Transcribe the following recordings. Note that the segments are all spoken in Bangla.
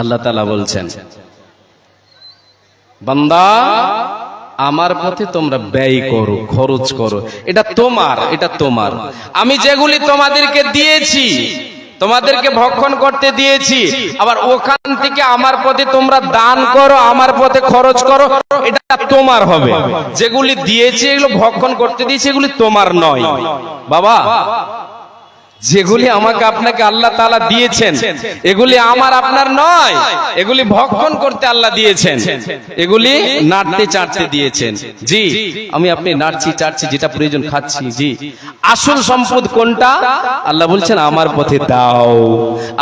আল্লাহ তাআলা বলছেন, বান্দা আমার পথে তোমরা ব্যয় করো, খরচ করো, এটা তোমার। আমি যেগুলি তোমাদেরকে দিয়েছি, তোমাদেরকে ভক্ষণ করতে দিয়েছি, আবার ওখান থেকে আমার পথে তোমরা দান করো, আমার পথে খরচ করো, এটা তোমার হবে। যেগুলি দিয়েছি, এগুলো ভক্ষণ করতে দিয়েছি, এগুলি তোমার নয় বাবা। যেগুলি আমাকে আপনাকে আল্লাহ তাআলা দিয়েছেন, এগুলি আমার আপনার নয়, এগুলি ভক্ষণ করতে আল্লাহ দিয়েছেন, এগুলি নাড়তে চাটতে দিয়েছেন। জি, আমি আপনি নাড়ছি চাটছি, যেটা প্রয়োজন খাচ্ছি। জি, আসল সম্পদ কোনটা? আল্লাহ বলছেন আমার পথে দাও,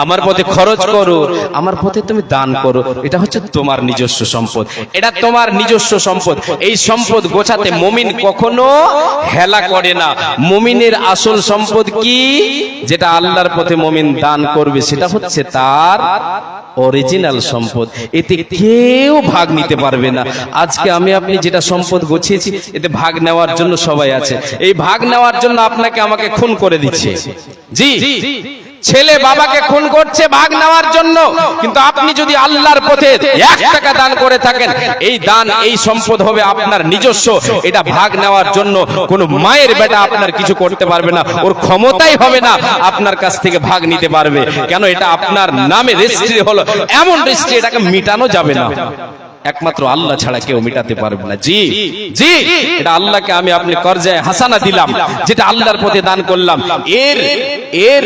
আমার পথে খরচ করো, আমার পথে তুমি দান করো, এটা হচ্ছে তোমার নিজস্ব সম্পদ, এটা তোমার নিজস্ব সম্পদ। এই সম্পদ গোছাতে মুমিন কখনো হেলা করে না। মুমিনের আসল সম্পদ কি? যেটা আল্লাহর পথে মুমিন দান করবে, সেটা হচ্ছে তার অরিজিনাল সম্পদ। এতে কেউ ভাগ নিতে পারবে না। আজকে আমি আপনি যেটা সম্পদ গোছিয়েছি, এতে ভাগ নেওয়ার জন্য সবাই আছে। এই ভাগ নেওয়ার জন্য আপনাকে আমাকে খুন করে দিচ্ছে। জি, ছেলে বাবাকে খুন করছে ভাগ নেওয়ার জন্য, কিন্তু আপনি যদি আল্লাহর পথে 1 টাকা দান করে থাকেন, এই দান, এই সম্পদ হবে আপনার নিজস্ব। এটা ভাগ নেওয়ার জন্য কোন মায়ের বেটা আপনার কিছু করতে পারবে না, ওর ক্ষমতাই হবে না আপনার কাছ থেকে ভাগ নিতে পারবে। কেন? এটা আপনার নামে রেজিস্ট্রি হলো, এমন রেজিস্ট্রি, এটাকে মিটানো যাবে না। একমাত্র আল্লাহ ছাড়া কেউ মিটাতে পারবে না। জি জি, এটা আল্লাহকে আমি আপনি করজায়ে হাসানা দিলাম, যেটা আল্লাহর পথে দান করলাম, এর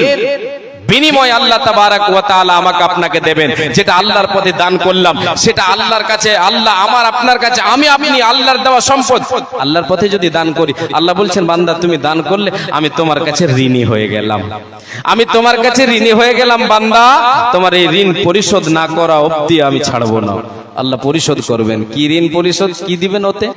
বিনিময় আল্লাহ তাবারাক ওয়া তাআলা আমাকে আপনাকে দেবেন। যেটা আল্লাহর পথে দান করলাম, সেটা আল্লাহর কাছে, আল্লাহ আমার আপনার কাছে, আমি আপনি আল্লাহর দেওয়া সম্পদ আল্লাহর পথে যদি দান করি, আল্লাহ বলছেন বান্দা তুমি দান করলে আমি তোমার কাছে ঋণী হয়ে গেলাম, আমি তোমার কাছে ঋণী হয়ে গেলাম বান্দা, তোমার এই ঋণ পরিশোধ না করা অবধি আমি ছাড়বো না। আল্লাহ পরিশোধ করবেন। কি ঋণ পরিশোধ? কি দিবেন ওতে?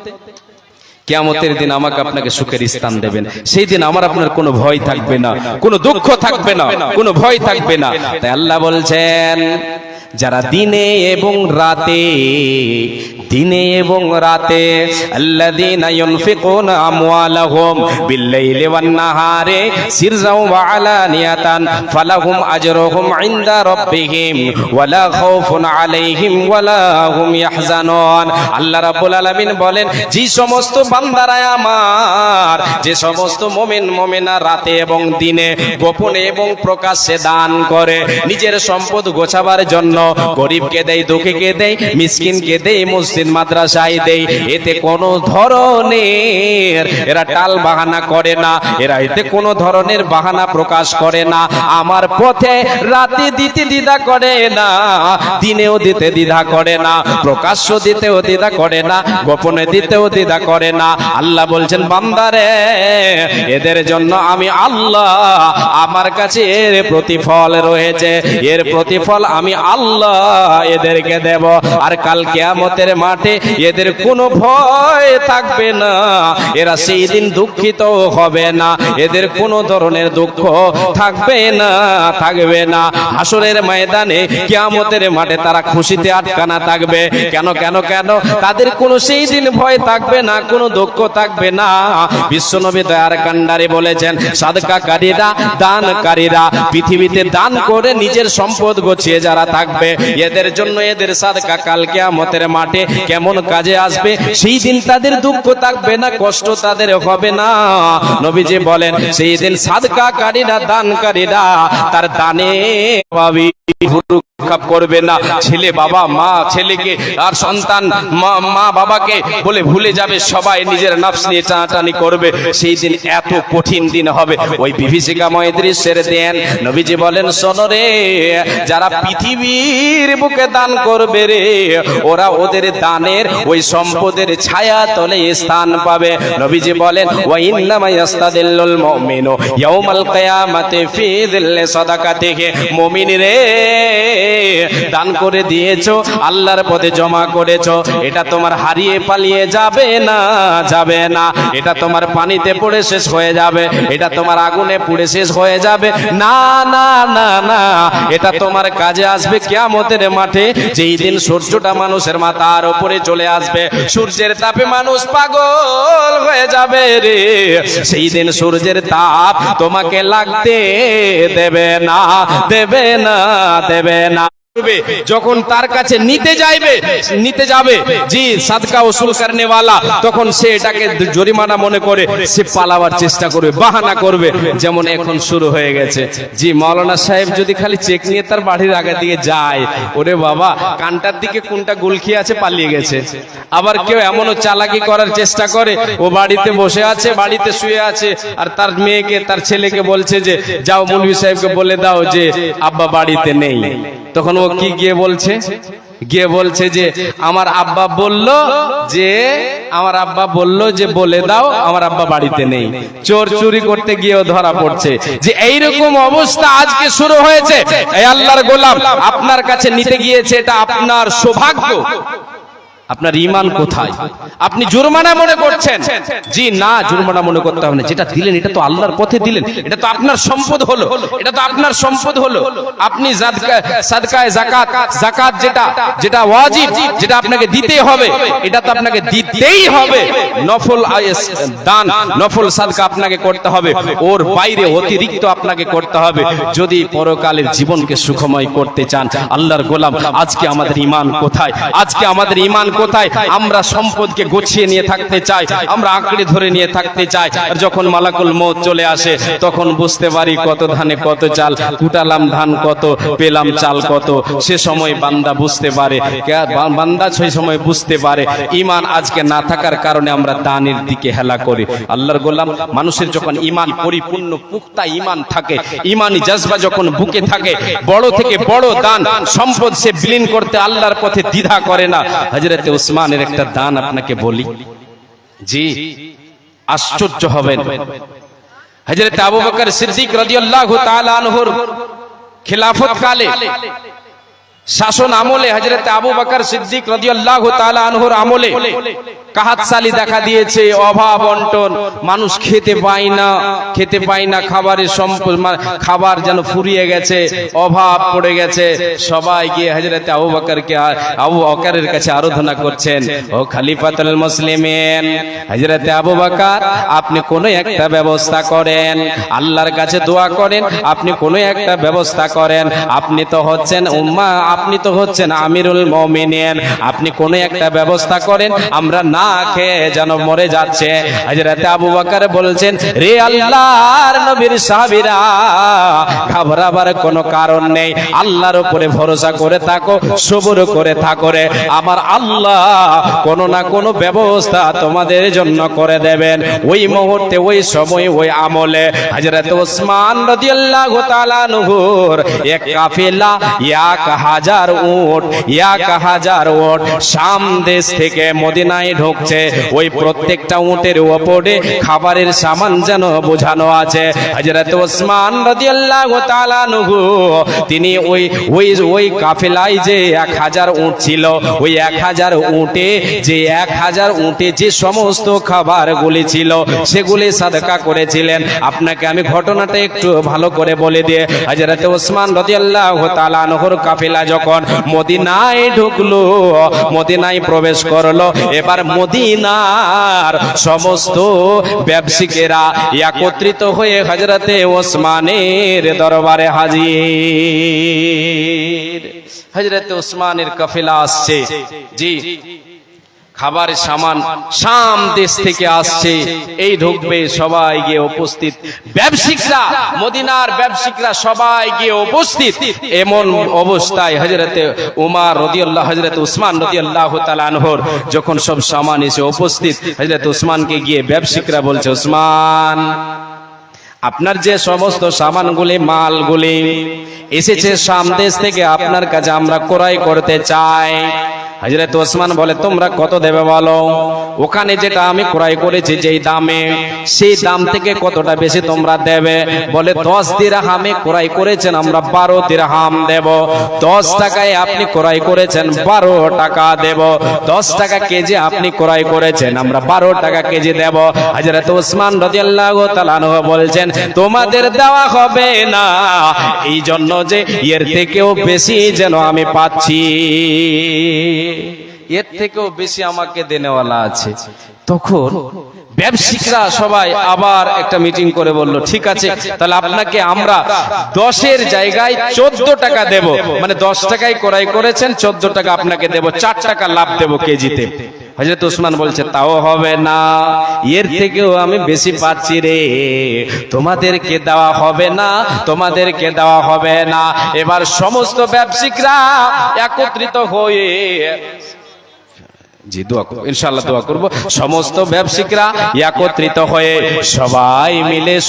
কিয়ামতের দিন আমাকে আপনাকে সুখের স্থান দেবেন। সেই দিন আমার আপনার কোনো ভয় থাকবে না, কোনো দুঃখ থাকবে না, কোনো ভয় থাকবে না। তাই আল্লাহ বলছেন, যারা দিনে এবং রাতে আল্লাযীনা ইউনফিকুনা আমওয়ালাহুম বিল-লাইলি ওয়ান-নাহারি সিররাও ওয়া আলানিয়াতান ফালাহুম আজরুহুম ইনদা রাব্বিহিম ওয়ালা খাউফুন আলাইহিম ওয়ালা হুম ইয়াহজানুন। আল্লাহ রাব্বুল আলামিন বলেন, যে সমস্ত বান্দারা আমার, যে সমস্ত মুমিন মুমিনা রাতে এবং দিনে, গোপনে এবং প্রকাশ্যে দান করে, নিজের সম্পদ গোছাবার জন্য গরিবকে দেয়, দুঃখীকে দেয়, মিসকিনকে দেয়, মসজিদ মাদ্রাসায় দেয়, এতে কোনো ধরনের এরা টাল বাহানা করে না, এরা এতে কোনো ধরনের বাহানা প্রকাশ করে না। আমার পথে রাতে দিতে দ্বিধা করে না, দিনেও দিতে দ্বিধা করে না, প্রকাশ্য দিতেও দ্বিধা করে না, গোপনে দিতেও দ্বিধা করে না। আল্লাহ বলছেন, বান্দারে এদের জন্য আমি আল্লাহ, আমার কাছে এর প্রতিফল রয়েছে, এর প্রতিফল আমি আল্লাহ এদেরকে দেব। আর কাল কিয়ামতের মাঠে এদের কোনো ভয় থাকবে না, এরা সেই দিন দুঃখিত হবে না, এদের কোনো ধরনের দুঃখ থাকবে না। হাসরের ময়দানে কিয়ামতের মাঠে তারা খুশিতে আটকানা থাকবে। কেন কেন কেন? তাদের কোনো সেই দিন ভয় থাকবে না, কোনো দুঃখ থাকবে না। বিশ্বনবী দয়ার কান্ডারে বলেছেন, সাদকাকারীরা, দানকারীরা, পৃথিবীতে দান করে নিজের সম্পদ গোছিয়ে যারা থাকবে, এদের জন্য এদের সাদকা কাল কিয়ামতের মাঠে কেমন কাজে আসবে। সেই দিন তাদের দুঃখ থাকবে না, কষ্ট তাদের হবে না। নবীজি বলেন, সেই দিন সাদকাকারীরা, দানকারীরা তার দানে করবে না। ছেলে বাবা, মা ছেলেকে, আর সন্তান মা বাবাকে বলে ভুলে যাবে, সবাই নিজের নফস নিয়ে টানাটানি করবে। সেই দিন এত কঠিন দিন হবে, ওই বিভীষিকাময় দৃশ্যের দিন নবীজি বলেন, শোনো রে, যারা পৃথিবীর বুকে দান করবে রে, ওরা ওদের দানের ওই সম্পদের ছায়া তলে স্থান পাবে। নবীজি বলেন, ওয়া ইন্নামা ইয়াস্তাদিল্লুল মুমিনু ইয়াউমাল কিয়ামাতি ফি যিল্লি সাদাকাতিহি। মুমিন রে, দান করে দিয়েছো, আল্লাহর পথে জমা করেছো, এটা তোমার হারিয়ে পালিয়ে যাবে না, যাবে না। এটা তোমার পানিতে পড়ে শেষ হয়ে যাবে, এটা তোমার আগুনে পুড়ে শেষ হয়ে যাবে না, না না না, এটা তোমার কাজে আসবে কিয়ামতের মাঠে। যেই দিন সূর্যটা মানুষের মাথার উপরে চলে আসবে, সূর্যের তাপে মানুষ পাগল হয়ে যাবে রে। সেই দিন সূর্যের তাপ তোমাকে লাগতে দেবে না, দেবে না, দেবে না। যখন তার কাছে নিতে যাবে জি সাদকা উসুল করনে वाला, তখন সে এটাকে জরিমানা মনে করে সে পালাবার চেষ্টা করবে, বাহানা করবে, যেমন এখন শুরু হয়ে গেছে। জি মাওলানা সাহেব যদি খালি চেক নিয়ে তার বাড়ির আগে দিয়ে যায়, ওরে বাবা কানটার দিকে কোনটা গুলখি আছে পালিয়ে গেছে। আবার কেউ এমনও চালাকি করার চেষ্টা করে, ও বাড়িতে বসে আছে, বাড়িতে শুয়ে আছে, আর তার মেয়েকে তার ছেলেকে বলছে যে যাও মৌলভী সাহেবকে বলে দাও যে আব্বা বাড়িতে নেই। তখন ও কি গিয়ে বলছে যে আমার আব্বা বলল যে বলে দাও আমার আব্বা বাড়িতে নেই। চোর চুরি করতে গিয়েও ধরা পড়ছে। যে এইরকম অবস্থা আজকে শুরু হয়েছে। এই আল্লাহর গোলাম আপনার কাছে নিতে গিয়েছে, এটা আপনার সৌভাগ্য। আপনার ঈমান কোথায়? আপনি জুরমানা মনে করছেন? জি না, জুরমানা মনে করতে হবে না। যেটা দিলেন এটা তো আল্লাহর পথে দিলেন, এটা তো আপনার সম্পদ হলো, আপনি সাদকায়ে যাকাত যেটা ওয়াজিব, যেটা আপনাকে দিতে হবে, এটা তো আপনাকে দিতেই হবে। নফল দান, নফল সাদকা আপনাকে করতে হবে, ওর বাইরে অতিরিক্ত আপনাকে করতে হবে যদি পরকালের জীবনকে সুখময় করতে চান। আল্লাহর গোলাম আজকে আমাদের ঈমান কোথায়? কোথায়? আমরা সম্পদকে গুছিয়ে নিয়ে থাকতে চাই, আমরা আঁকড়ে ধরে নিয়ে থাকতে চাই। আর যখন মালাকুল মউত চলে আসে তখন বুঝতে পারি কত ধানে কত চাল, কুটালাম ধান কত, পেলাম চাল কত। সে সময় বান্দা বুঝতে পারে, সেই সময় বুঝতে পারে ঈমান আজকে না থাকার কারণে আমরা দানের দিকে হেলা করি। আল্লাহর গোলাম মানুষের যখন ঈমান পরিপূর্ণ পুক্তা ঈমান থাকে, ঈমানি জজবা যখন বুকে থাকে, বড় থেকে বড় দান সম্পদ সে বিলীন করতে আল্লাহর পথে দ্বিধা করে না। হযরত উসমানের একটা দান আপনাকে বলি, জি আশ্চর্য হবেন। হযরত আবু বকর সিদ্দিক রাদিয়াল্লাহু তাআলা আনহুর খিলাফত কালে, শাসন আমলে, হযরত আবু বকর সিদ্দিক রাদিয়াল্লাহু তাআলা আনহুর আমলে কাহাতসালি দেখা দিয়েছে, অভাব অনটন, মানুষ খেতে পায় না, খাবার যেন ফুরিয়ে গেছে, অভাব পড়ে গেছে। সবাই গিয়ে হযরত আবু বকরের কাছে আরাধনা করছেন, ও খলিফাতুল মুসলিমিন, হযরত আবু বকর আপনি কোনো একটা ব্যবস্থা করেন, আল্লাহর কাছে দোয়া করেন, আপনি কোনো একটা ব্যবস্থা করেন, আপনি তো হচ্ছেন আমিরুল মুমিনিন, আপনি কোনো একটা ব্যবস্থা করেন, আমরা না খেয়ে যেন মরে যাচ্ছে। হযরত আবু বকর বলছেন, রে আল্লাহর নবীর সাহাবীরা, ঘাবড়াবার কোনো কারণ নেই, আল্লাহর উপরে ভরসা করে থাকো, সবর করে থাকো রে, আমার আল্লাহ কোনো না কোনো ব্যবস্থা তোমাদের জন্য করে দেবেন। ওই মুহূর্তে, ওই সময়, ওই আমলে হযরত ওসমান রাদিয়াল্লাহু তাআলা আনহুর এক কাফেলা 1000 উট শাম দেশ থেকে মদিনায় ঢুকছে। ওই প্রত্যেকটা উটের উপরে খাবারের সামান যেন বোঝানো আছে। হযরত ওসমান রাদিয়াল্লাহু তাআলা আনহু তিনি ওই কাফেলায় যে 1000 উট ছিল, ওই 1000 উটে যে সমস্ত খাবারগুলি ছিল সেগুলি সাদকা করেছিলেন। আপনাকে আমি ঘটনাটা একটু ভালো করে বলে দিয়ে, হযরত ওসমান রাদিয়াল্লাহু তাআলা আনহুর কাফেলা যখন মদিনায় ঢুকলো, মদিনায় প্রবেশ করলো, এবার মদিনার সমস্ত ব্যবসায়ীরা একত্রিত হয়ে হযরতে ওসমানের দরবারে হাজির। হযরতে ওসমানের কাফেলা আসছে, জি খাবারের সামান শাম দেশ থেকে আসছে, এই ঢুকবে, সবাই গিয়ে উপস্থিত, ব্যবসায়ীরা, মদিনার ব্যবসায়ীরা সবাই গিয়ে উপস্থিত। এমন অবস্থায় হযরতে হযরত উসমান রাদিয়াল্লাহু তাআলা আনহুর যখন সব সামান এসে উপস্থিত, হযরত উসমানকে গিয়ে ব্যবসায়ীরা বলছে, উসমান আপনার যে সমস্ত সামানগুলি, মালগুলি এসেছে শাম দেশ থেকে, আপনার কাছে আমরা ক্রয় করতে চাই। হযরত ওসমান বলে, তোমরা কত দেবে বলো? ওখানে যেটা আমি ক্রয় করেছি যেই দামে, সেই দাম থেকে কতটা বেশি তোমরা দেবে? বলে 10 দিরহামে ক্রয় করেছেন, আমরা 12 দিরহাম দেব। 10 টাকায় আপনি ক্রয় করেছেন, 12 টাকা দেব। 10 টাকা কেজি আপনি ক্রয় করেছেন, আমরা 12 টাকা কেজি দেব। হযরত ওসমান রাদিয়াল্লাহু তাআলা আনহু বলছেন, তোমাদের দেওয়া হবে না, এই জন্য যে এর থেকেও বেশি যেন আমি পাচ্ছি। এর থেকেও বেশি আমাকে দেনেওয়ালা আছে। তখন ব্যবসায়িকরা সবাই আবার একটা মিটিং করে বলল, ঠিক আছে তাহলে আপনাকে আমরা 10-এর জায়গায় 14 টাকা দেব, মানে 10 টাকায় ক্রয় করেছেন, 14 টাকা আপনাকে দেব, 4 টাকা লাভ দেব কেজিতে। হযরত ওসমান বলছে তাও হবে না, এর থেকেও আমি বেশি পাচ্ছি রে, তোমাদেরকে দেওয়া হবে না, তোমাদেরকে দেওয়া হবে না। এবার সমস্ত ব্যবসায়িকরা একত্রিত হয়ে, জি দোয়া করব ইনশাআল্লাহ, দোয়া করব, সমস্ত ব্যবসায়িকরা একত্রিত হয়ে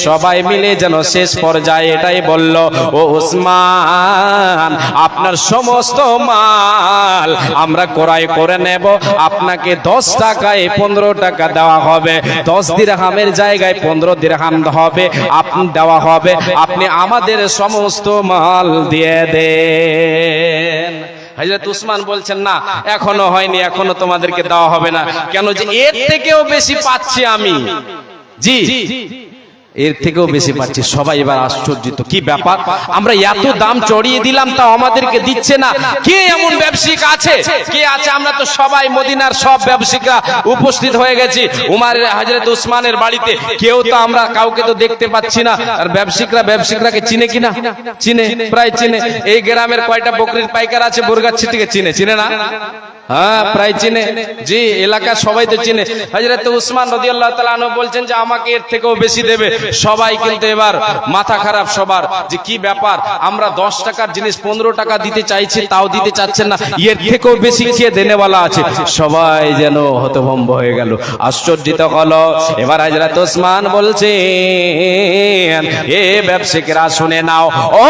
সবাই মিলে যেন শেষ পর্যায়ে এটাই বলল, ও ওসমান আপনার সমস্ত মাল আমরা ক্রয় করে নেব, আপনাকে 10 টাকায় 15 টাকা দেওয়া হবে, 10 দিরহামের জায়গায় 15 দিরহাম হবে, আপনি দেওয়া হবে, আপনি আমাদের সমস্ত মাল দিয়ে দেন। হযরত উসমান বলছেন না এখনো হয়নি, এখনো তোমাদেরকে দেওয়া হবে না। কেন? যে এর থেকেও বেশি পাচ্ছি আমি, জি এর থেকেও বেশি পাচ্ছি। সবাই এবার আশ্চর্যিত, কি ব্যাপার, আমরা এত দাম চড়িয়ে দিলাম তাও আমাদেরকে দিচ্ছে না, কে এমন ব্যবসায়িক আছে, কে আছে? আমরা তো সবাই মদিনার সব ব্যবসায়িকরা উপস্থিত হয়ে গেছি হযরত উসমানের বাড়িতে, কেউ তো আমরা কাউকে তো দেখতে পাচ্ছি না। আর ব্যবসায়িকরাকে চিনে কিনা? চিনে, প্রায় চিনে। এই গ্রামের কয়টা বকরির পাইকার আছে বরগাছি থেকে চিনে না? হ্যাঁ প্রায় চিনে, জি এলাকার সবাই তো চিনে। হযরত উসমান রাদিয়াল্লাহু তাআলা আনহু বলছেন যে আমাকে এর থেকেও বেশি দেবে। সবাই কিন্তু এবার মাথা খারাপ সবার, যে কি ব্যাপার, আমরা 10 টাকার জিনিস 15 টাকা দিতে চাইছি তাও দিতে চাচ্ছেন না, এর থেকেও বেশি কে দেনেওয়ালা আছে? সবাই যেন হতভম্ব হয়ে গেল, আশ্চর্যিত হলো। এবার হযরত উসমান বলছেন, এ ব্যবসায়িকরা শুনে নাও, ও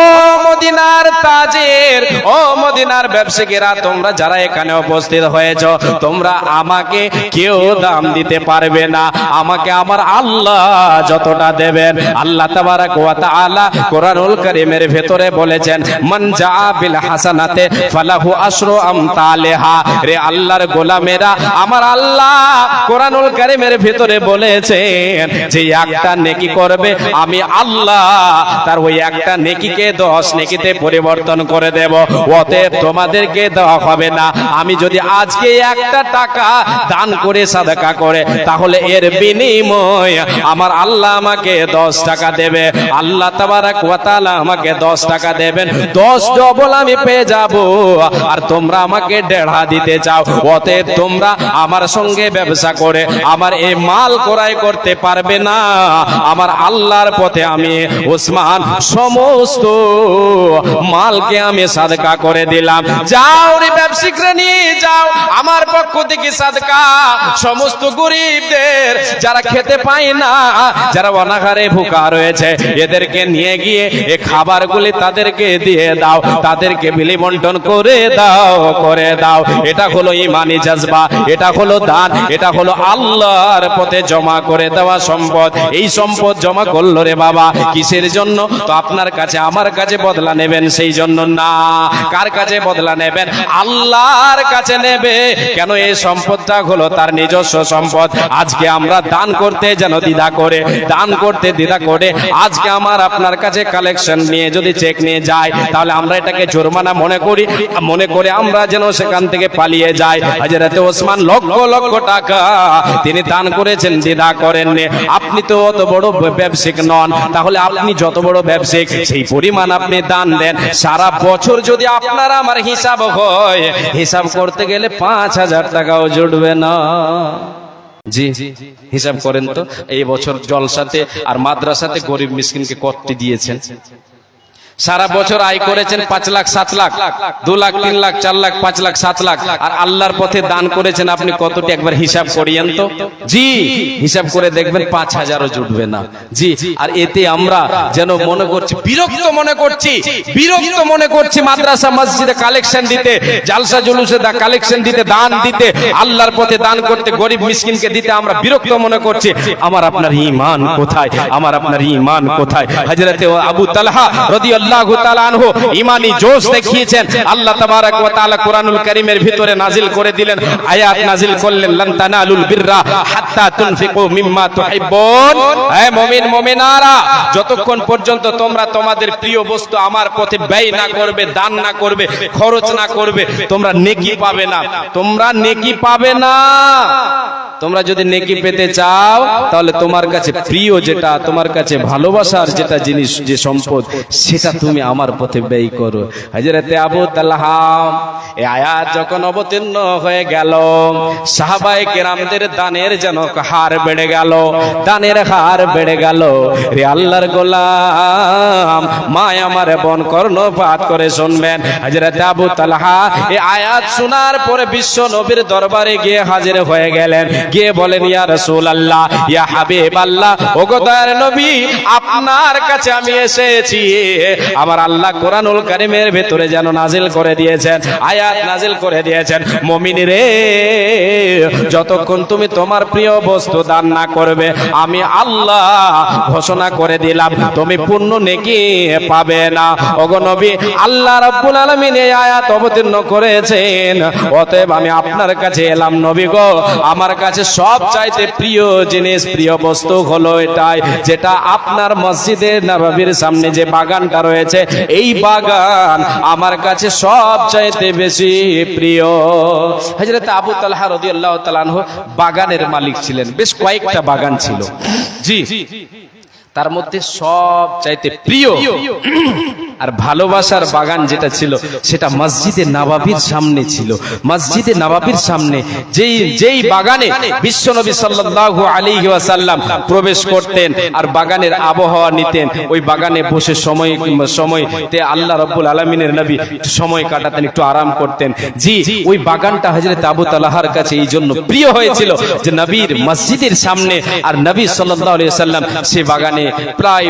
মদিনার তাজের, ও মদিনার ব্যবসায়িকরা, তোমরা যারা এখানে উপস্থিত হয়েছো, তোমরা আমাকে কেউ দাম দিতে পারবে না, আমাকে আমার আল্লাহ যতটা দেবেন। আল্লাহ তাবারাক ওয়া তাআলা কোরআনুল কারীমের ভেতরে বলেছেন, মান জা বিল হাসানাতে ফালাহু আশরু আমতালিহা। রে আল্লাহর গোলামেরা, আমার আল্লাহ কোরআনুল কারীমের ভেতরে বলেছেন যে একটা নেকি করবে, আমি আল্লাহ তার ওই একটা নেকিকে 10 নেকিতে পরিবর্তন করে দেব। অতএব তোমাদেরকে দেওয়া হবে না। আমি যদি আজকে 1 টাকা দান করে সাদাকা করে, তাহলে এর বিনিময় আমার আল্লাহ আমাকে 10 টাকা দেবে। আল্লাহ তাবারাক ওয়া তাআলা আমাকে 10 টাকা দেবেন, 10 ডবল আমি পেয়ে যাব। আর তোমরা আমাকে 1.5 দিতে চাও, অতএব তোমরা আমার সঙ্গে ব্যবসা করে আমার এই মাল ক্রয় করতে পারবে না। আমার আল্লাহর পথে আমি ওসমান সমস্ত মালকে আমি সাদকা করে দিলাম। যাও রে ব্যবসায়িকরা, নিয়ে যাও আমার পক্ষ থেকে সাদকা, সমস্ত গরিবদের যারা খেতে পায় না, যারা অনাহারে ভুকা রয়েছে, এদেরকে নিয়ে গিয়ে এই খাবারগুলি তাদেরকে দিয়ে দাও, তাদেরকে বিলি বন্টন করে দাও। এটা হলো ইমানি জজবা, এটা হলো দান, এটা হলো আল্লাহর পথে জমা করে দেওয়া সম্পদ। এই সম্পদ জমা করলো রে বাবা কিসের জন্য? তো আপনার কাছে আমার কাছে বদলা নেবেন সেই জন্য না। কার কাছে বদলা নেবেন? আল্লাহর কাছে নেবে। কেন? এই সম্পদটা হলো তার নিজস্ব সম্পদ। আজকে আমরা দান করতে যেন দ্বিধা করে, আজকে আমার আপনার কাছে কালেকশন নিয়ে যদি চেক নিয়ে যায়, তাহলে আমরা এটাকে জরিমানা মনে করে আমরা যেন সেখান থেকে পালিয়ে যাই। হযরত ওসমান লক্ষ টাকা তিনি দান করেছেন, দ্বিধা করেননি। আপনি তো অত বড় ব্যবসায়িক নন, তাহলে আপনি যত বড় ব্যবসায়িক সেই পরিমাণ আপনি দান দেন। সারা বছর যদি আপনারা আমার হিসাব হয়, হিসাব করতে গেলে 5000 টাকাও জুটবে না। জি হিসাব করেন তো, এই বছর জলসাতে আর মাদ্রাসাতে গরিব মিসকিনকে কত দিয়েছেন? সারা বছর আয় করেছেন 5 লাখ 7 লাখ 2 লাখ 3 লাখ 4 লাখ 5 লাখ 7 লাখ, আর আল্লাহর পথে দান করেছেন আপনি কতটি? একবার হিসাব করিয়েন তো। জি হিসাব করে দেখবেন 5000ও জুটবে না। জি আর এতে আমরা যেন মনে করছি, বিরক্ত মনে করছি মাদ্রাসা মসজিদে কালেকশন দিতে, জালসা জুলুসে কালেকশন দিতে, দান দিতে, আল্লাহর পথে দান করতে, গরিব মিসকিনকে দিতে আমরা বিরক্ত মনে করছি। আমার আপনার ঈমান কোথায়? হযরত আবু তালহা রাদিয়াল্লাহু রাদিয়াল্লাহু তাআলা আনহু ঈমানি জোশ দেখিয়েছেন। আল্লাহ তাবারাক ওয়া তাআলা কোরআনুল কারীমের ভিতরে নাজিল করে দিলেন, আয়াত নাজিল করলেন, লান তানালুল বিররা হাত্তা তুনফিকু মিম্মা তুহিব্বুন। হে মুমিন মুমিনারা, যতক্ষণ পর্যন্ত তোমরা তোমাদের প্রিয় বস্তু আমার পথে ব্যয় না করবে, দান না করবে, খরচ না করবে, তোমরা নেকি পাবে না। তোমরা নেকি পাবে না। তোমরা যদি নেকি পেতে চাও তাহলে তোমার কাছে প্রিয় যেটা, তোমার কাছে ভালোবাসার যেটা জিনিস, যে সম্পদ, সেটা তুমি আমার পথে ব্যয় করো। হযরতে আবু তালহা এই আয়াত যখন অবতীর্ণ হয়ে গেল, সাহাবায়ে কেরামদের দানের যেন হার বেড়ে গেল, দানের হার বেড়ে গেল। রে আল্লাহর গোলাম, মা আমার বোন কর্ণপাত করে শুনবেন। হযরতে আবু তালহা এই আয়াত শোনার পরে বিশ্ব নবীর দরবারে গিয়ে হাজির হয়ে গেলেন। গিয়ে বলেন, ইয়া রাসূলুল্লাহ, ইয়া হাবিবাল্লাহ, ওগো দয়ার নবী, আপনার কাছে আমি এসেছি। আমার আল্লাহ কোরআনুল কারীমের ভিতরে যেন নাজিল করে দিয়েছেন, আয়াত নাজিল করে দিয়েছেন, মুমিন রে, যতক্ষণ তুমি তোমার প্রিয় বস্তু দান না করবে, আমি আল্লাহ ঘোষণা করে দিলাম তুমি পূর্ণ নেকি পাবে না। ওগো নবী, আল্লাহ রাব্বুল আলামিন এই আয়াত অবতীর্ণ করেছেন, অতএব আমি আপনার কাছে এলাম। নবী গো, আমার কাছে সব চাইতে প্রিয় জিনিস, প্রিয় বস্তু হলো এটাই, যেটা আপনার মসজিদে নববীর সামনে যে বাগানটা রয়েছে, এই বাগান আমার কাছে সব চাইতে বেশি প্রিয়। হযরত আবু তালহা রাদিয়াল্লাহু তাআলা আনহু বাগানের মালিক ছিলেন, বেশ কয়েকটা বাগান ছিল। জি, তার মধ্যে সব চাইতে প্রিয় আর ভালোবাসার বাগান যেটা ছিল, সেটা মসজিদে নববীর সামনে ছিল। মসজিদে নববীর সামনে যেই বাগানে বিশ্বনবী সাল্লাল্লাহু আলাইহি ওয়াসাল্লাম প্রবেশ করতেন আর বাগানের আবহাওয়া নিতেন, ওই বাগানে বসে সময়তে আল্লাহ রাব্বুল আলামিনের নবী একটু সময় কাটাতেন, একটু আরাম করতেন। জি, ওই বাগানটা হযরত আবু তালহার কাছে এই জন্য প্রিয় হয়েছিল যে নবীর মসজিদের সামনে, আর নবী সাল্লাল্লাহু আলাইহি ওয়াসাল্লাম সে বাগানে প্রায়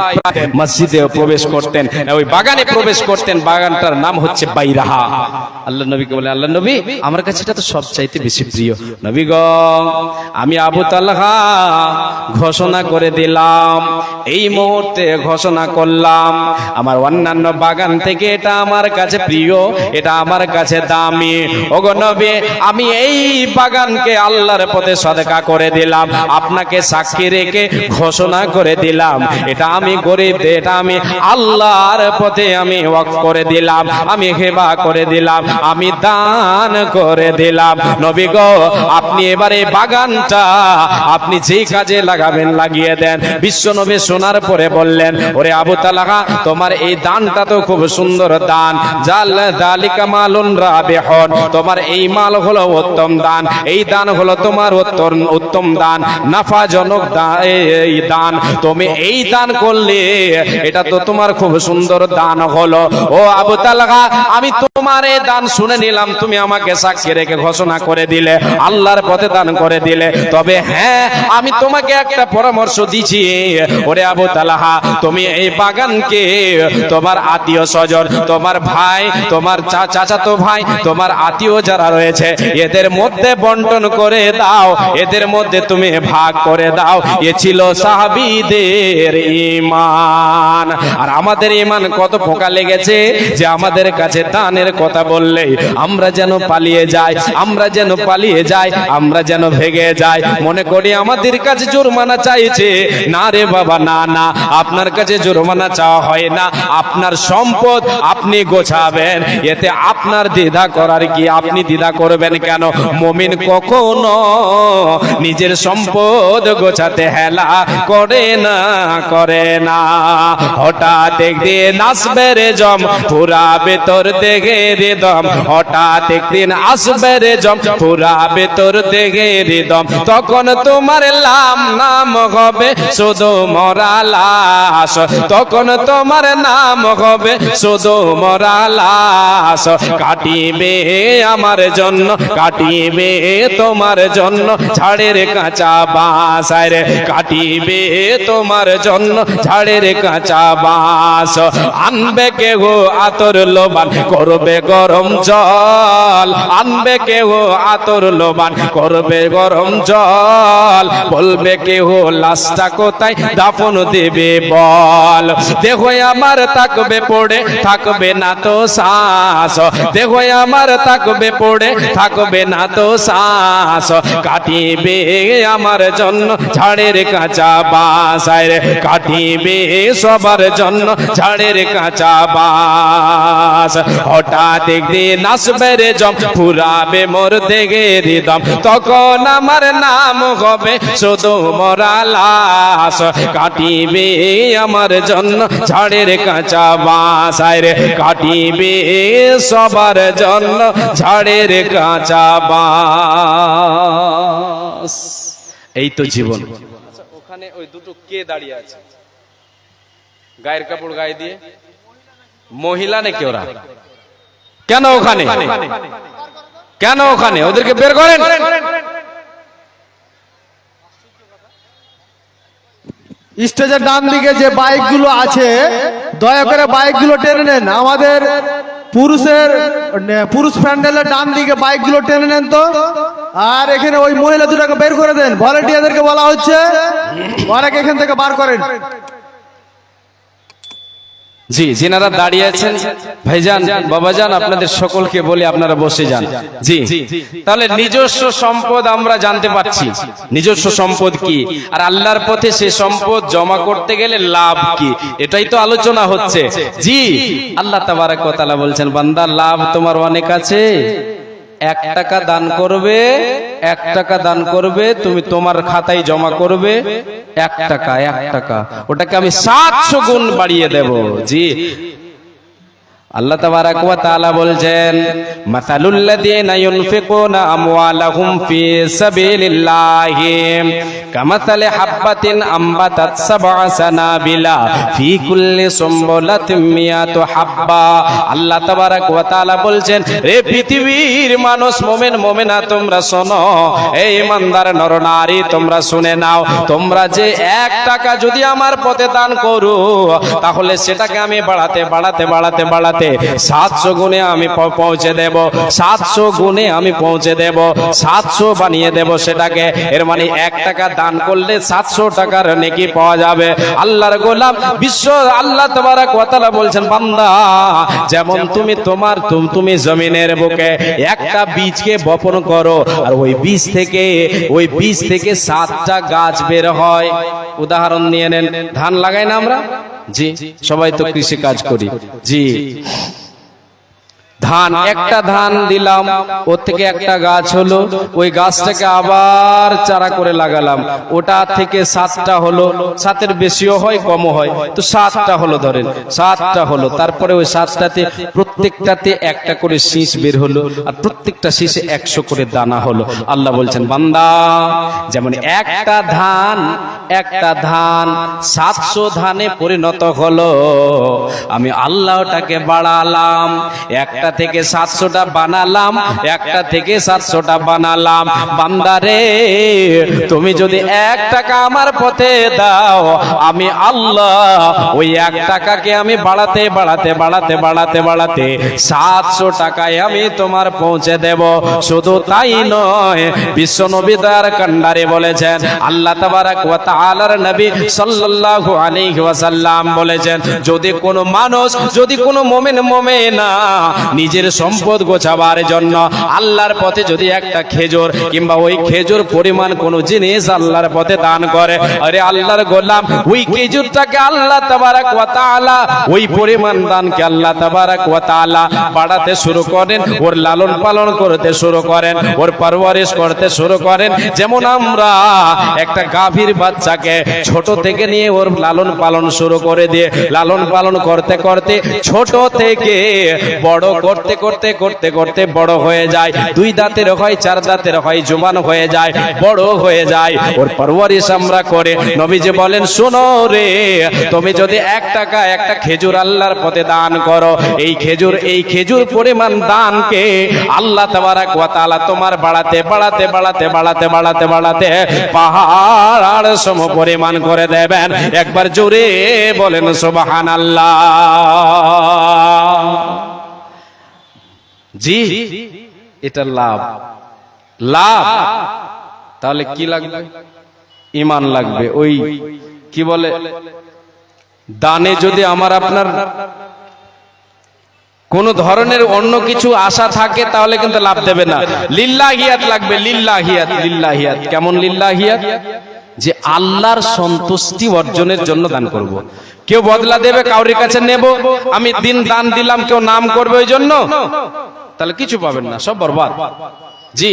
মসজিদে প্রবেশ করতেন, ওই বাগানে প্রবেশ করতেন। বাগানটার নাম হচ্ছে বাইরাহা। আল্লাহ নবীকে বলেন, আল্লাহ নবী, আমার কাছে এটা তো সবচাইতে বেশি প্রিয়। নবী গো, আমি আবু তালহা ঘোষণা করে দিলাম, এই মুহূর্তে ঘোষণা করলাম, আমার অন্যান্য বাগান থেকে এটা আমার কাছে প্রিয়, এটা আমার কাছে দামি। ওগো নবী, আমি এই বাগানকে আল্লাহর পথে সদকা করে দিলাম, আপনাকে সাক্ষী রেখে ঘোষণা করে দিলাম, এটা আমি গরিব, এটা আমি আল্লাহর পথে আমি ওয়াকফ করে দিলাম, আমি হেবা করে দিলাম, আমি দান করে দিলাম। নবী গো, আপনি এবারে বাগানটা আপনি যেই কাজে লাগাবেন লাগিয়ে দেন। বিশ্ব নবী শোনার পরে বললেন, ওরে আবু তালহা, তোমার এই দানটা তো খুব সুন্দর দান, যালিকা মালুন রাবিহুন, তোমার এই মাল হলো উত্তম দান, এই দান হলো তোমার উত্তম দান, নাফাজনক এই দান, তুমি এই দান করলে এটা তো তোমার খুব সুন্দর দান হলো। ও আবু তালহা, আমি তোমার এই দান শুনে নিলাম, তুমি আমাকে সাক্ষী রেখে ঘোষণা করে দিলে, আল্লাহর পথে দান করে দিলে, তবে হ্যাঁ, আমি তোমাকে একটা পরামর্শ দিচ্ছি। ওরে আবু তালহা, তুমি এই বাগানকে তোমার আত্মীয় স্বজন, তোমার ভাই, তোমার চাচাতো ভাই, তোমার আত্মীয় যারা রয়েছে, এদের মধ্যে বন্টন করে দাও, এদের মধ্যে তুমি ভাগ করে দাও। এ ছিল সাহাবীদের ঈমান। আর আমাদের ঈমান কত পোকা লেগেছে যে আমাদের কাছে দানের কথা বললেই আমরা যেন পালিয়ে যাই, আমরা যেন পালিয়ে যাই, আমরা যেন ভেগে যাই, মনে করি আমাদের কাছে জরিমানা চাইছে। না রে বাবা, না না, আপনার কাছে জরিমানা চাওয়া হয় না, আপনার সম্পদ আপনি গোছাবেন, এতে আপনার দ্বিধা করার কি, আপনি দ্বিধা করবেন কেন? মুমিন কখনো নিজের সম্পদ গোছাতে হেলা করে না, করে না। হঠাৎ একদিন আসবে রে জম, পুরা ভেতর দেখে রে দম, হঠাৎ একদিন আসবে রে জম, পুরা ভেতর দেখে রে দম, তখন তোমার নাম হবে শুধু মরা লাশ, তখন তোমার নাম হবে শুধু মরা লাশ। কাটিবে আমার জন্য, কাটিবে তোমার জন্য ঝাড়ের কাঁচা বাঁশ, রে কাটিবে তোমার জন্য ঝাড়ের কাঁচা বাঁশ। আনবে কেহ আতর লোবান করবে গরম জল, আনবে কেহ আতর লোবান করবে গরম জল, বলবে কেহ লাশটা কোথায় দাফন দেবে বল। দেহ আমার থাকবে পড়ে থাকবে না তো শ্বাস, দেহ আমার থাকবে পড়ে থাকবে না তো শ্বাস, কাটিবে আমার জন্য ঝাড়ের কাঁচা বাঁশ, রে কাটিবে সবার জন্য ঝাড়ের কাঁচা বাঁশ। হঠাৎ একদিন আসবে রে জম ফুরাবে মোর দেহের দম, তখন আমার নাম হবে শুধু মরা লাশ, কাটিবে আমার জন্য ঝাড়ের কাঁচা বাঁশ, রে কাটিবে সবার জন্য ঝাড়ের কাঁচা বাঁশ। এই তো জীবন। ওখানে ওই দুটো কে দাঁড়িয়ে আছে গায়ের কাপড় গায়ে দিয়ে? মহিলা নাকি ওরা? কেন ওখানে, কেন ওখানে? ওদেরকে বের করেন। স্টেজের ডান দিকে যে বাইকগুলো আছে দয়া করে বাইকগুলো টেনে নেন। আমাদের পুরুষ প্যান্ডেলের ডান দিকে বাইকগুলো টেনে নেন তো। আর এখানে ওই মহিলা দুটাকে বের করে দেন, ভলেন্টিয়ারদেরকে বলা হচ্ছে ওনাকে এখান থেকে বার করেন। জি, যিনারা দাঁড়িয়ে আছেন ভাইজান বাবাজান আপনাদের সকলকে বলি আপনারা বসে যান। জি, তাহলে নিজস্ব সম্পদ আমরা জানতে পারছি, নিজস্ব সম্পদ কি, আর আল্লাহর পথে সে সম্পদ জমা করতে গেলে লাভ কি, এটাই তো আলোচনা হচ্ছে। জি, আল্লাহ তাবারক ওয়া তাআলা বলছেন বান্দা লাভ তোমার অনেক আছে, 1 টাকা দান করবে, 1 টাকা দান করবে, তুমি তোমার খাতায় জমা করবে 1 টাকা, 1 টাকা, ওটাকে আমি 700 গুণ বাড়িয়ে দেব। জি, আল্লাহ তাবারাক ওয়া তাআলা বলছেন মাসালুল লাযীনা ইউনফিকুনা আমওয়ালাহুম ফি সাবিলিল্লাহি কামাসালি হাববাতিন আমবাতাত সাবআ সানাবিলা ফি কুল্লি সুমবুলাতিন মিয়াতু হাব্বা। আল্লাহ তাবারাক ওয়া তাআলা বলছেন রে পৃথিবীর মানুষ, মুমিন মুমিনা তোমরা শোনো, এই ইমানদার নরনারী তোমরা শুনে নাও, তোমরা যে 1 টাকা যদি আমার পথে দান করো তাহলে সেটাকে আমি বাড়াতে বাড়াতে বাড়াতে বাড়াতে 700 গুণে আমি পৌঁছে দেব, 700 গুণে আমি পৌঁছে দেব, 700 বানিয়ে দেব সেটাকে। এর মানে 1 টাকা দান করলে 700 টাকার নেকি পাওয়া যাবে। আল্লাহর গোলাম বিশ্ব আল্লাহ তাবারক ওয়া তাআলা বলছেন বান্দা যেমন তুমি জমিনের বুকে একটা বীজকে বপন করো, আর ওই বীজ থেকে 7টা গাছ বের হয়। উদাহরণ নিয়ে নেন, ধান লাগাই না আমরা? জি, সবাই তো কৃষি কাজ করি। জি, ধান, একটা ধান দিলাম, ওর থেকে একটা গাছ হলো, ওই গাছটাকে আবার চারা করে লাগালাম, ওটা থেকে 7টা হলো, 7-এর বেশিও হয় কমও হয়, তো 7টা হলো, ধরেন 7টা হলো। তারপরে ওই 7টাতে প্রত্যেকটাতে একটা করে শীষ বের হলো, আর প্রত্যেকটা শীষে 100 করে দানা হলো। আল্লাহ বলছেন বান্দা যেমন একটা ধান 700 ধানে পরিণত হলো, আমি আল্লাহ ওটাকে বাড়ালাম, একটা থেকে 700টা বানালাম, একটা থেকে 700টা বানালাম। বান্দারে তুমি যদি 1 টাকা আমার পথে দাও, আমি আল্লাহ ওই 1 টাকাকে আমি বাড়াতে বাড়াতে বাড়াতে বাড়াতে বাড়াতে 700 টাকায় আমি তোমার পৌঁছে দেব। শুধু তাই নয়, বিশ্ব নবী তার কান্ডারে বলেছেন, আল্লাহ তাবারক ওয়া তাআলার নবী সাল্লাল্লাহু আলাইহি ওয়াসাল্লাম বলেছেন, যদি কোনো মানুষ, যদি কোনো মুমিন মুমিনা নিজের সম্পদ গোছাবার জন্য আল্লাহর পথে যদি একটা খেজুর কিংবা ওই খেজুর পরিমাণ কোনো জিনিস আল্লাহর পথে দান করে, আরে আল্লাহর গোলাম ওই খেজুরটাকে আল্লাহ তাবারক ওয়া তাআলা ওই পরিমাণ দানকে আল্লাহ তাবারক ওয়া তাআলা বাড়াতে শুরু করেন, ওর লালন পালন করতে শুরু করেন, ওর পরওয়ারিশ করতে শুরু করেন। যেমন আমরা একটা গাভীর বাচ্চাকে ছোট থেকে নিয়ে ওর লালন পালন শুরু করে দিয়ে লালন পালন করতে করতে ছোট থেকে বড় করতে করতে করতে করতে বড় হয়ে যায়, 2 দাঁতের হয় 4 দাঁতের হয়, জোয়ান হয়ে যায়, বড় হয়ে যায়, ওর পরওয়ারিশ আমরা করে নবীজি বলেন শোনো রে, তুমি যদি 1 টাকা একটা খেজুর আল্লাহর পথে দান করো, এই খেজুর পরিমাণ দানকে আল্লাহ তাবারাক ওয়া তাআলা তোমার বাড়াতে বাড়াতে বাড়াতে বাড়াতে বাড়াতে বাড়াতে পাহাড় সম পরিমাণ করে দেবেন। একবার জোরে বলেন সুবহানাল্লাহ। জি, এটা লাভ। তাহলে কি লাগবে? ঈমান লাগবে। ওই কি বলে, দানে যদি আমার আপনার কোন ধরনের অন্য কিছু আশা থাকে তাহলে কিন্তু লাভ দেবে না। লিল্লাহিয়াত লাগবে, লিল্লাহিয়াত। কেমন লিল্লাহিয়াত? যে আল্লাহর সন্তুষ্টি অর্জনের জন্য দান করব। কেউ বদলা দেবে, কাউরির কাছে নেব, আমি দান দিলাম, কেউ নাম করবে ওই জন্য, তাহলে কিছু পাবেন না, সব বরবাদ। জি,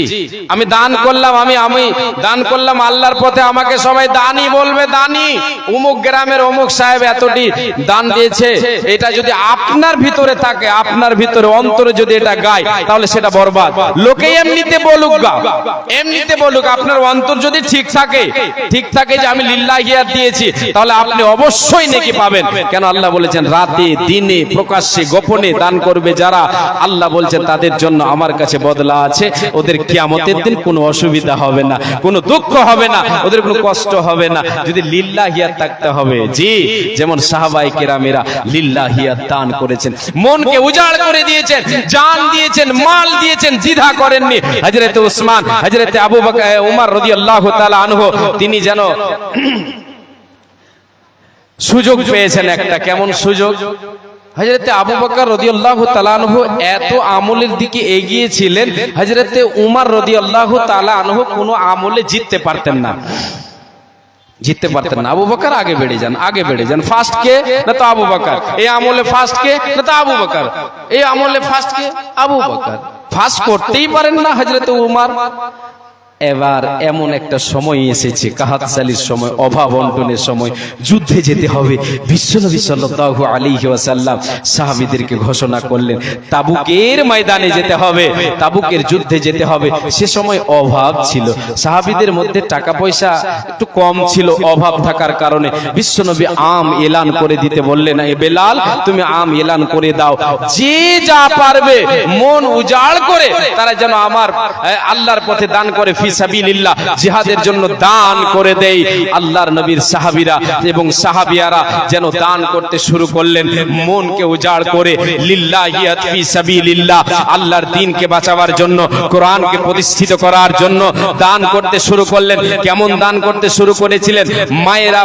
আমি দান করলাম, আমি দান করলাম আল্লাহর পথে, আমাকে সবাই দানি বলবে, দানি অমুক গ্রামের অমুক সাহেব এতটি দান দিয়েছে, এটা যদি আপনার ভিতরে থাকে, আপনার ভিতরে অন্তরে যদি এটা গায়, তাহলে সেটা বরবাদ। লোকে এমনিতে বলুক, আপনার অন্তর যদি ঠিক থাকে যে আমি লিল্লাহিয়াত দিয়েছি, তাহলে আপনি অবশ্যই নেকি পাবেন। কেন আল্লাহ বলেছেন রাতে দিনে প্রকাশ্যে গোপনে দান করবে যারা, আল্লাহ বলছেন তাদের জন্য আমার কাছে বদলা আছে। ওদের কিয়ামতের দিন কোনো অসুবিধা হবে না, কোনো দুঃখ হবে না, ওদের কোনো কষ্ট হবে না, যদি লিল্লাহিয়াত থাকতে হবে। জি, যেমন সাহাবায়ে কেরামেরা লিল্লাহিয়াত দান করেছেন, মনকে উজাড় করে দিয়েছেন, জান দিয়েছেন, মাল দিয়েছেন, দ্বিধা করেননি। হযরতে উসমান, হযরতে আবু বকর, উমর রাদিয়াল্লাহু তাআলা আনহু, তিনি যেন সুযোগ পেয়েছেন একটা। কেমন সুযোগ? হযরতে আবু বকর রাদিয়াল্লাহু তাআলা আনহু এত আমলের দিকে এগিয়ে ছিলেন, হযরতে উমর রাদিয়াল্লাহু তাআলা আনহু কোনো আমলে জিততে পারতেন না। আবু বকর আগে বেড়ে যান, ফার্স্ট কে? না তো আবু বকর। এই আমলে ফার্স্ট কে? না তো আবু বকর। এই আমলে ফার্স্ট কে? আবু বকর। ফার্স্ট করতেই পারেন না হযরতে উমর। এবার এমন একটা সময় এসেছে, কাহাতসালির সময়, অভাব অন্টনের সময়, যুদ্ধে যেতে হবে। বিশ্বনবী সাল্লাল্লাহু আলাইহি ওয়াসাল্লাম সাহাবীদেরকে ঘোষণা করলেন তাবুকের ময়দানে যেতে হবে, তাবুকের যুদ্ধে যেতে হবে। সে সময় অভাব ছিল, সাহাবীদের মধ্যে টাকা পয়সা একটু কম ছিল, অভাব থাকার কারণে বিশ্বনবী আম এলান করে দিতে বললেন, এ বেলাল তুমি আম এলান করে দাও, যে যা পারবে মন উজাড় করে তারা যেন আমার আল্লাহর পথে দান করে, ফিসাবিলিল্লাহ জিহাদের জন্য দান করে দেই। আল্লাহর নবীর সাহাবীরা এবং সাহাবিয়ারা যেন দান করতে শুরু করলেন, মনকে উজাড় করে, লিল্লাহিয়াত ফিসাবিলিল্লাহ, আল্লাহর দ্বীনকে বাঁচাবার জন্য, কোরআনকে প্রতিষ্ঠিত করার জন্য দান করতে শুরু করলেন। কেমন দান করতে শুরু করেছিলেন? মায়েরা